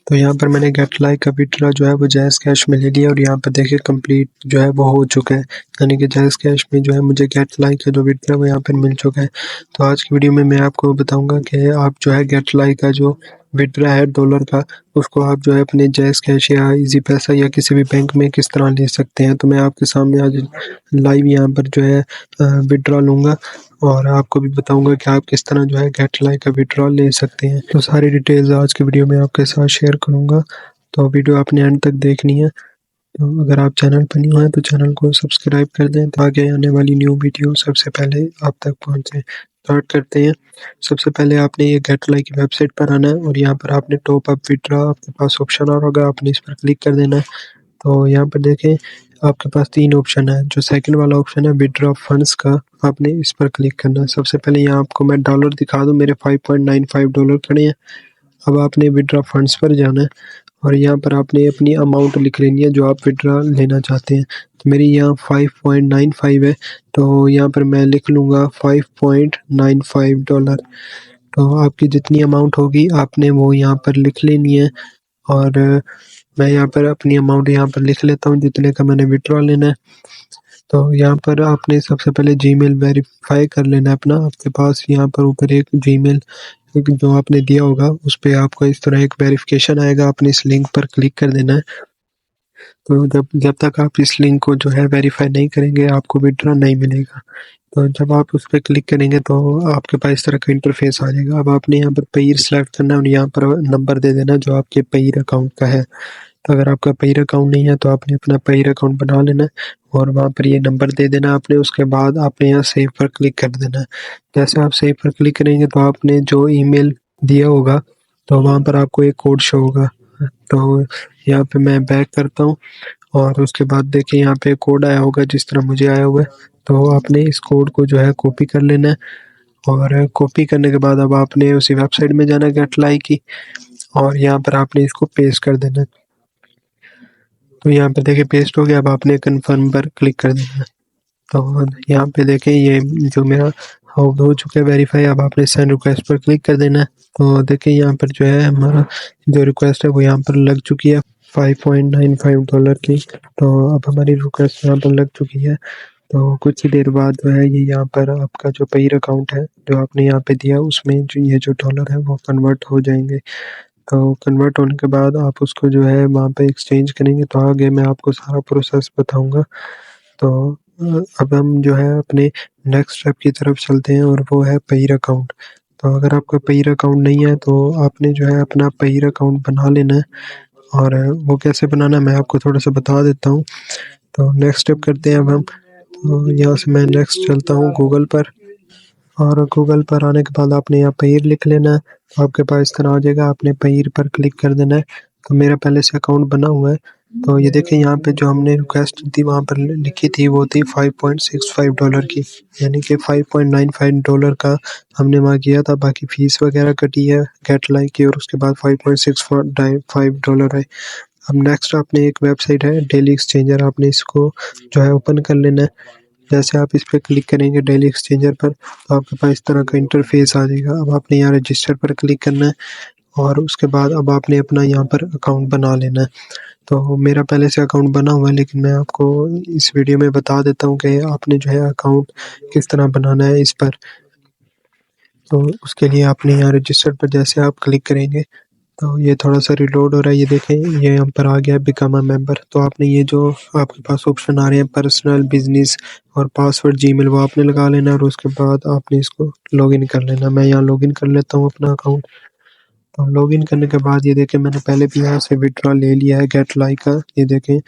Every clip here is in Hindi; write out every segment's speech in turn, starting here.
तो यहाँ पर मैंने गेट लाइक का विड्रॉ जो है वो जैज़ कैश में ले लिया और यहाँ पर देखिए कंप्लीट जो है वो हो चुका है, यानी कि जैज़ कैश में जो है मुझे गेट लाइक का जो विड्रॉ है वो यहाँ पर मिल चुका है। तो आज की वीडियो में मैं आपको बताऊंगा कि आप जो है गेट लाइक का जो विड्रॉ है डॉलर का, उसको आप जो है अपने जैज़ कैश या इजी पैसा या किसी भी बैंक में किस तरह ले सकते हैं। तो मैं आपके सामने आज लाइव यहाँ पर जो है विड्रॉ लूँगा और आपको भी बताऊंगा कि आप किस तरह जो है गेट लाइक का विड्रॉ ले सकते हैं। तो सारी डिटेल्स आज की वीडियो में आपके साथ शेयर करूंगा, तो वीडियो आपने एंड तक देखनी है। तो अगर आप चैनल पर न्यू हैं तो चैनल को सब्सक्राइब कर दें तो आगे आने वाली न्यू वीडियो सबसे पहले आप तक पहुंचे। स्टार्ट करते हैं। सबसे पहले आपने ये गेट लाइक की वेबसाइट पर आना है और यहाँ पर आपने टॉप अप विड्रॉ आपके पास ऑप्शन और होगा, आपने इस पर क्लिक कर देना है। तो यहाँ पर देखें आपके पास 3 ऑप्शन है। जो सेकंड वाला ऑप्शन है विड्रॉ फंड्स का, आपने इस पर क्लिक करना है। सबसे पहले यहाँ आपको मैं डॉलर दिखा दूँ, मेरे $5.95 खड़े हैं। अब आपने विड्रॉ फंड्स पर जाना है और यहाँ पर आपने अपनी अमाउंट लिख लेनी है जो आप विड्रॉ लेना चाहते हैं। तो मेरी यहाँ 5.95 है, तो यहाँ पर मैं लिख लूँगा $5.95। तो आपकी जितनी अमाउंट होगी आपने वो यहाँ पर लिख लेनी है और मैं यहाँ पर अपनी अमाउंट यहाँ पर लिख लेता हूँ जितने का मैंने विड्रॉ लेना है। तो यहाँ पर आपने सबसे पहले जीमेल वेरीफाई कर लेना है अपना। आपके पास यहाँ पर ऊपर एक जीमेल जो आपने दिया होगा उस पर आपको इस तरह एक वेरिफिकेशन आएगा, आपने इस लिंक पर क्लिक कर देना है। तो जब तक आप इस लिंक को जो है वेरीफाई नहीं करेंगे आपको विड्रॉ नहीं मिलेगा। तो जब आप उस पर क्लिक करेंगे तो आपके पास इस तरह का इंटरफेस आ जाएगा। अब आपने यहाँ पर पेयर सेलेक्ट करना है और यहाँ पर नंबर दे देना जो आपके पेयर अकाउंट का है। तो अगर आपका पेयर अकाउंट नहीं है तो आपने अपना पेयर अकाउंट बना लेना है और वहाँ पर ये नंबर दे देना आपने। उसके बाद आपने यहाँ सेव पर क्लिक कर देना है। जैसे आप सेव पर क्लिक करेंगे तो आपने जो ईमेल दिया होगा तो वहाँ पर आपको एक कोड शो होगा। तो यहाँ पे मैं बैक करता हूँ और उसके बाद देखिए यहाँ पे कोड आया होगा जिस तरह मुझे आया हुआ है। तो आपने इस कोड को जो है कॉपी कर लेना है और कॉपी करने के बाद अब आपने उसी वेबसाइट में जाना गेट लाइक की और यहाँ पर आपने इसको पेस्ट कर देना है। तो यहाँ पे देखिए पेस्ट हो गया। अब आपने कन्फर्म पर क्लिक कर देना है। तो यहाँ पे देखें ये जो मेरा हो चुका है वेरीफाई। अब आपने सेंड रिक्वेस्ट पर क्लिक कर देना है। तो देखिए यहाँ पर जो है हमारा जो रिक्वेस्ट है वो यहाँ पर लग चुकी है $5.95 की। तो अब हमारी रिक्वेस्ट यहाँ पर लग चुकी है। तो कुछ ही देर बाद जो है ये यहाँ पर आपका जो पेयर अकाउंट है जो आपने यहाँ पे दिया उसमें जो ये जो डॉलर है वो कन्वर्ट हो जाएंगे। तो कन्वर्ट होने के बाद आप उसको जो है वहाँ पे एक्सचेंज करेंगे। तो आगे मैं आपको सारा प्रोसेस बताऊंगा। तो अब हम जो है अपने नेक्स्ट स्टेप की तरफ चलते हैं और वो है पेयर अकाउंट। तो अगर आपका पेयर अकाउंट नहीं है तो आपने जो है अपना पेयर अकाउंट बना लेना है और वो कैसे बनाना है मैं आपको थोड़ा सा बता देता हूँ। तो नेक्स्ट स्टेप करते हैं अब हम। तो यहाँ से मैं नेक्स्ट चलता हूँ गूगल पर और गूगल पर आने के बाद आपने यहाँ पेयर लिख लेना है। तो आपके पास इस तरह आ जाएगा, आपने पेयर पर क्लिक कर देना है। तो मेरा पहले से अकाउंट बना हुआ है। तो ये देखिए यहाँ पे जो हमने रिक्वेस्ट थी वहाँ पर लिखी थी वो थी $5.65 की, यानी कि $5.95 का हमने वहाँ किया था। बाकी फीस वगैरह कटी है गेट लाइक की और उसके बाद $5.65 है। अब नेक्स्ट आपने एक वेबसाइट है डेली एक्सचेंजर, आपने इसको जो है ओपन कर लेना है। जैसे आप इस पर क्लिक करेंगे डेली एक्सचेंजर पर तो आपके पास इस तरह का इंटरफेस आ जाएगा। अब आपने यहाँ रजिस्टर पर क्लिक करना है और उसके बाद अब आपने अपना यहाँ पर अकाउंट बना लेना है। तो मेरा पहले से अकाउंट बना हुआ है लेकिन मैं आपको इस वीडियो में बता देता हूँ कि आपने जो है अकाउंट किस तरह बनाना है इस पर। तो उसके लिए आपने यहाँ रजिस्टर पर जैसे आप क्लिक करेंगे तो ये थोड़ा सा रिलोड हो रहा है। ये देखें ये यहाँ पर आ गया बिकम अ मेंबर। तो आपने ये जो आपके पास ऑप्शन आ रहे हैं पर्सनल, बिजनेस और पासवर्ड जीमेल वो आपने लगा लेना और उसके बाद आपने इसको लॉगिन कर लेना। मैं यहाँ लॉगिन कर लेता हूँ अपना अकाउंट। तो लॉगिन करने के बाद ये देखें मैंने पहले भी यहाँ से विड्रॉ ले लिया है गेट लाइक का। ये देखें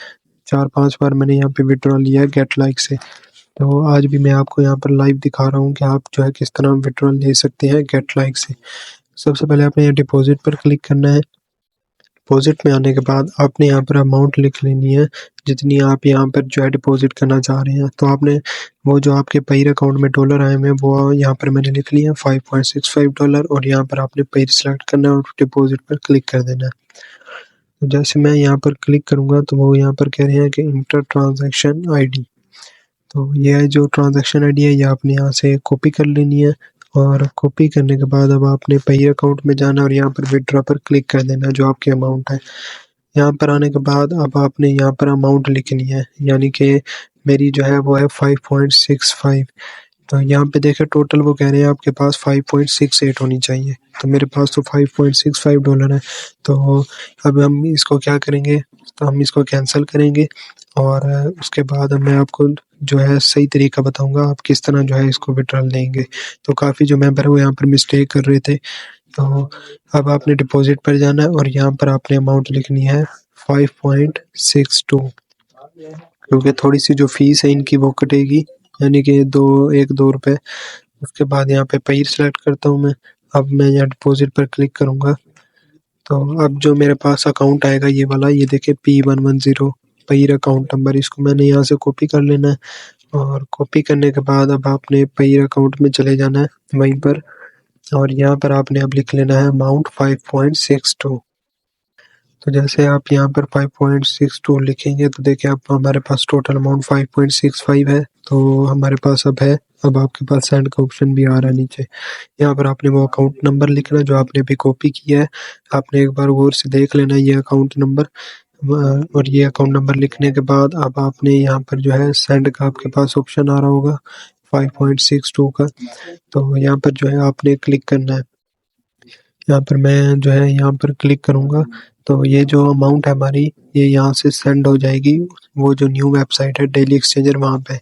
4-5 बार मैंने यहाँ पे विड्रॉ लिया है गेट लाइक से। तो आज भी मैं आपको यहाँ पर लाइव दिखा रहा हूँ कि आप जो है किस तरह विड्रॉ ले सकते हैं गेट लाइक से। सबसे पहले आपने यहाँ डिपॉजिट पर क्लिक करना है। डिपॉजिट में आने के बाद आपने यहाँ पर अमाउंट लिख लेनी है जितनी आप यहाँ पर जो है डिपॉजिट करना चाह रहे हैं। तो आपने वो जो आपके पेयर अकाउंट में डॉलर आए हुए हैं वो यहाँ पर मैंने लिख लिया $5.65 और यहाँ पर आपने पेयर सेलेक्ट करना है और डिपॉजिट पर क्लिक कर देना है। तो जैसे मैं यहाँ पर क्लिक करूँगा तो वो यहाँ पर कह रहे हैं कि इंटर ट्रांजैक्शन ID। तो ये जो ट्रांजैक्शन ID है ये आपने यहाँ से कॉपी कर लेनी है और कॉपी करने के बाद अब आपने पे अकाउंट में जाना और यहाँ पर विड्रॉ पर क्लिक कर देना जो आपकी अमाउंट है। यहाँ पर आने के बाद अब आपने यहाँ पर अमाउंट लिखनी है, यानी कि मेरी जो है वो है 5.65। तो यहाँ पे देखें टोटल वो कह रहे हैं आपके पास 5.68 होनी चाहिए, तो मेरे पास तो $5.65 है। तो अब हम इसको क्या करेंगे, तो हम इसको कैंसिल करेंगे और उसके बाद मैं आपको जो है सही तरीका बताऊंगा आप किस तरह जो है इसको विड्रॉल लेंगे। तो काफ़ी जो मेंबर है वो यहाँ पर मिस्टेक कर रहे थे। तो अब आपने डिपॉजिट पर जाना है और यहाँ पर आपने अमाउंट लिखनी है 5.62, क्योंकि थोड़ी सी जो फीस है इनकी वो कटेगी, यानी कि 1-2 रुपए। उसके बाद यहाँ पे पे सेलेक्ट करता हूँ मैं। अब मैं यहाँ डिपॉजिट पर क्लिक करूँगा तो अब जो मेरे पास अकाउंट आएगा ये वाला, ये देखिए P110 पे अकाउंट नंबर, इसको मैंने यहाँ से कॉपी कर लेना है और कॉपी करने के बाद अब आपने पे अकाउंट में चले जाना है वहीं पर और यहाँ पर आपने अब लिख लेना है अमाउंट 5.62। तो जैसे आप यहाँ पर 5.62 लिखेंगे तो देखिए अब हमारे पास टोटल अमाउंट 5.65 है, तो हमारे पास अब है। अब आपके पास सेंड का ऑप्शन भी आ रहा है नीचे। यहाँ पर आपने वो अकाउंट नंबर लिखना जो आपने अभी कॉपी किया है, आपने एक बार गौर से देख लेना ये अकाउंट नंबर। और ये अकाउंट नंबर लिखने के बाद अब आपने यहाँ पर जो है सेंड का आपके पास ऑप्शन आ रहा होगा 5.62 का, तो यहाँ पर जो है आपने क्लिक करना है। यहाँ पर मैं जो है यहाँ पर क्लिक करूँगा तो ये जो अमाउंट है हमारी ये यहाँ से सेंड हो जाएगी वो जो न्यू वेबसाइट है डेली एक्सचेंजर वहाँ पे।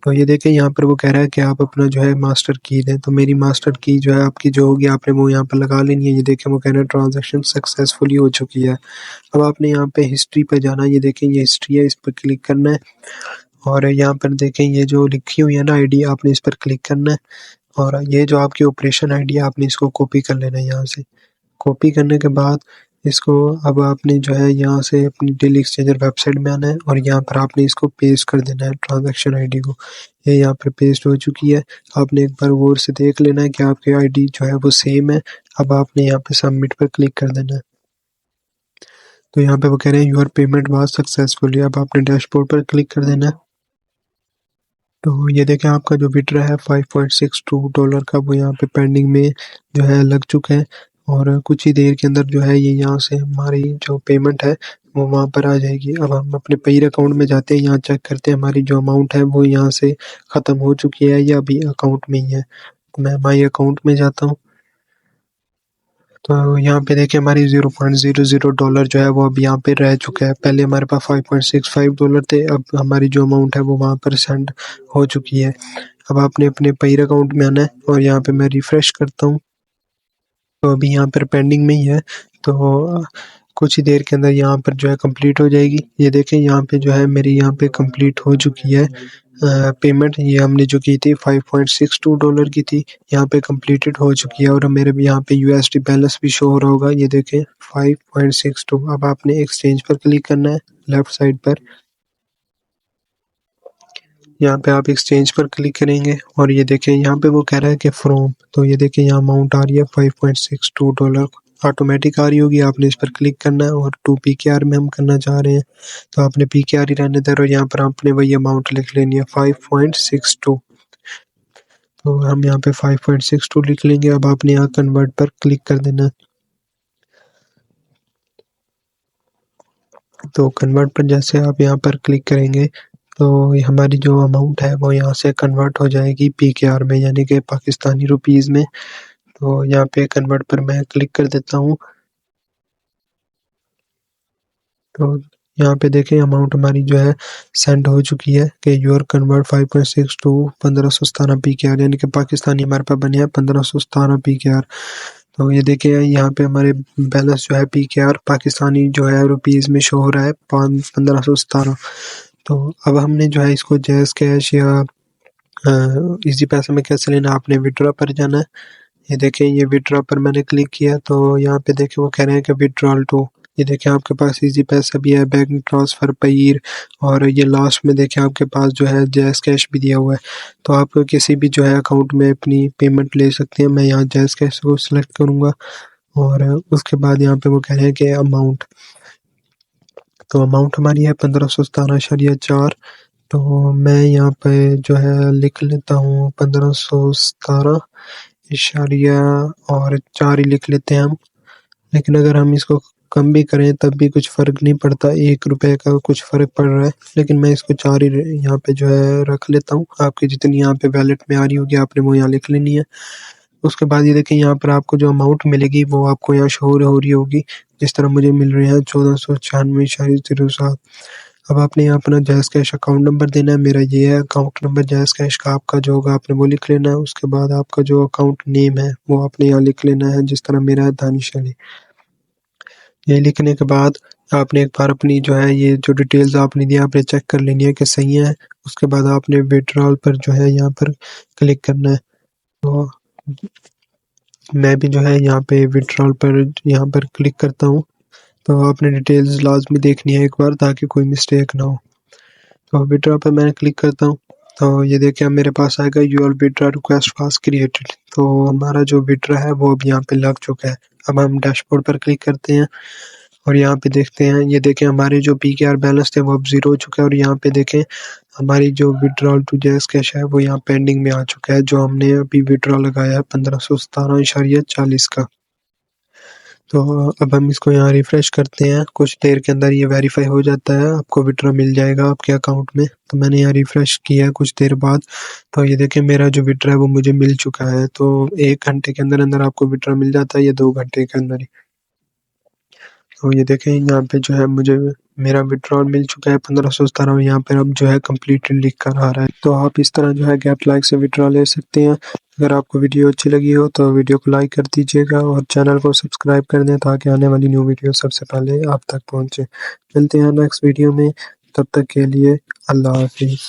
तो ये देखें यहाँ पर वो कह रहा है कि आप अपना जो है मास्टर की दें, तो मेरी मास्टर की जो है आपकी जो होगी आपने वो यहाँ पर लगा लेनी है। ये देखें वो कह रहा है ट्रांजैक्शन सक्सेसफुली हो चुकी है। अब आपने यहाँ पे हिस्ट्री पे जाना है, ये देखें ये हिस्ट्री है, इस पर क्लिक करना है और यहाँ पर देखें ये जो लिखी हुई है ना आईडी, आपने इस पर क्लिक करना है और ये जो आपकी ऑपरेशन आईडी है आपने इसको कॉपी कर लेना है। यहाँ से कॉपी करने के बाद इसको अब आपने जो है यहाँ से अपनी डेली एक्सचेंजर वेबसाइट में आना है और यहाँ पर आपने इसको पेस्ट कर देना है ट्रांजैक्शन आईडी को। ये यहाँ पर पेस्ट हो चुकी है, आपने एक बार गौर से देख लेना है कि आपकी आईडी जो है वो सेम है। अब आपने यहाँ पे सबमिट पर क्लिक कर देना है। तो यहाँ पे वो कह रहे हैं योर पेमेंट वाज सक्सेसफुली, अब आपने डैशबोर्ड पर क्लिक कर देना है। तो ये देखें आपका जो विड्रॉ है $5.62 का वो यहाँ पे पेंडिंग में जो है लग चुका है और कुछ ही देर के अंदर जो है ये यहाँ से हमारी जो पेमेंट है वो वहाँ पर आ जाएगी। अब हम अपने पे अकाउंट में जाते हैं, यहाँ चेक करते हैं हमारी जो अमाउंट है वो यहाँ से ख़त्म हो चुकी है या अभी अकाउंट में ही है। तो मैं माई अकाउंट में जाता हूँ तो यहाँ पे देखिए हमारी $0.00 जो है वो अब यहाँ पे रह चुका है। पहले हमारे पास $5.65 थे, अब हमारी जो अमाउंट है वो वहाँ पर सेंड हो चुकी है। अब आपने अपने पे अकाउंट में आना है और यहाँ पे मैं रिफ्रेश करता हूँ तो अभी यहाँ पर पेंडिंग में ही है, तो कुछ ही देर के अंदर यहाँ पर जो है कंप्लीट हो जाएगी। ये देखें यहाँ पे जो है मेरी यहाँ पे कंप्लीट हो चुकी है पेमेंट। ये हमने जो की थी $5.62 की थी, यहाँ पे कंप्लीटेड हो चुकी है और मेरे भी यहाँ पे यूएसडी बैलेंस भी शो हो रहा होगा। ये देखें 5.62। अब आपने एक्सचेंज पर क्लिक करना है लेफ्ट साइड पर, यहाँ पे आप एक्सचेंज पर क्लिक करेंगे और ये देखें यहाँ पे वो कह रहा है कि फ्रॉम, तो ये देखें यहाँ अमाउंट आ रही है $5.62 ऑटोमेटिक आ रही होगी। आपने इस पर क्लिक करना है और 2 PKR में हम करना चाह रहे हैं तो आपने PKR ही रहने दें और यहाँ पर आपने वही अमाउंट लिख लेनी है 5.62। तो हम यहाँ पे 5.62 लिख लेंगे। अब आपने यहाँ कन्वर्ट पर क्लिक कर देना है। तो कन्वर्ट पर जैसे आप यहाँ पर क्लिक करेंगे तो हमारी जो अमाउंट है वो यहाँ से कन्वर्ट हो जाएगी PKR में, यानी कि पाकिस्तानी रुपीज़ में। तो यहाँ पे कन्वर्ट पर मैं क्लिक कर देता हूँ तो यहाँ पे देखें अमाउंट हमारी जो है सेंड हो चुकी है कि योर कन्वर्ट 5.62 1517 PKR, यानी कि पाकिस्तानी हमारे पास बने हैं 1517 PKR। तो ये देखें यहाँ पे हमारे बैलेंस जो है PKR पाकिस्तानी जो है रुपीज़ में शो हो रहा है 1517। तो अब हमने जो है इसको जैज़ कैश या इजी पैसे में कैसे लेना, आपने विड्रॉ पर जाना है। ये देखें ये विड्रॉ पर मैंने क्लिक किया तो यहाँ पे देखें वो कह रहे हैं कि विड्रॉल टू, ये देखें आपके पास इजी पैसा भी है, बैंक ट्रांसफ़र पईर, और ये लास्ट में देखें आपके पास जो है जैज़ कैश भी दिया हुआ है। तो आप किसी भी जो है अकाउंट में अपनी पेमेंट ले सकते हैं। मैं यहाँ जैज़ कैश को सिलेक्ट करूँगा और उसके बाद यहाँ पे वो कह रहे हैं कि अमाउंट, तो अमाउंट हमारी है 1517.4। तो मैं यहाँ पे जो है लिख लेता हूँ 1517 इशारिया और 4 ही लिख लेते हैं हम। लेकिन अगर हम इसको कम भी करें तब भी कुछ फ़र्क नहीं पड़ता, 1 रुपए का कुछ फ़र्क पड़ रहा है। लेकिन मैं इसको 4 ही यहाँ पे जो है रख लेता हूँ। आपकी जितनी यहाँ पे वॉलेट में आ रही होगी आपने वो यहाँ लिख लेनी है। उसके बाद ये देखिए यहाँ पर आपको जो अमाउंट मिलेगी वो आपको यहाँ शो हो रही होगी। जिस तरह मुझे मिल रहे हैं 1496.07। अब आपने यहाँ अपना जैज़ कैश अकाउंट नंबर देना है। मेरा ये है अकाउंट नंबर जैज़ कैश का। आपका जो होगा आपने वो लिख लेना है। उसके बाद आपका जो अकाउंट नेम है वो आपने यहाँ लिख लेना है, जिस तरह मेरा है दानिश अली। ये लिखने के बाद आपने एक बार अपनी जो है ये जो डिटेल्स आपने दी आपने चेक कर लेनी है कि सही है। उसके बाद आपने विड्रॉल पर जो है यहाँ पर क्लिक करना है। तो मैं भी जो है यहाँ पे विड्रॉल पर यहाँ पर क्लिक करता हूँ। तो आपने डिटेल्स लाजमी देखनी है एक बार, ताकि कोई मिस्टेक ना हो। तो विड्रॉ पे मैं क्लिक करता हूँ। तो ये देखिए अब मेरे पास आएगा your withdraw request was created. तो हमारा जो विड्रॉ है वो अब यहाँ पे लग चुका है। अब हम डैशबोर्ड पर क्लिक करते हैं और यहाँ पे देखते हैं, ये देखें हमारे जो पीकेआर बैलेंस थे वो अब 0 हो चुका है। और यहाँ पे देखें हमारी जो विड्रॉल टू जैज़ कैश है वो यहाँ पेंडिंग में आ चुका है, जो हमने अभी विड्रॉ लगाया है 1517.40 का। तो अब हम इसको यहाँ रिफ्रेश करते हैं। कुछ देर के अंदर ये वेरीफाई हो जाता है, आपको विड्रॉ मिल जाएगा आपके अकाउंट में। तो मैंने यहाँ रिफ्रेश किया कुछ देर बाद। तो ये देखें मेरा जो विड्रॉ है वो मुझे मिल चुका है। तो 1 घंटे के अंदर अंदर आपको विड्रॉ मिल जाता है, या 2 घंटे के अंदर ही। तो ये देखें यहाँ पे जो है मुझे मेरा विड्रॉल मिल चुका है 1517, और यहाँ पर अब जो है कम्प्लीटेड लिख कर आ रहा है। तो आप इस तरह जो है गेट लाइक से विड्रॉ ले सकते हैं। अगर आपको वीडियो अच्छी लगी हो तो वीडियो को लाइक कर दीजिएगा और चैनल को सब्सक्राइब कर दें, ताकि आने वाली न्यू वीडियो सबसे पहले आप तक पहुँचे। मिलते हैं नेक्स्ट वीडियो में, तब तक के लिए अल्लाह हाफिज़।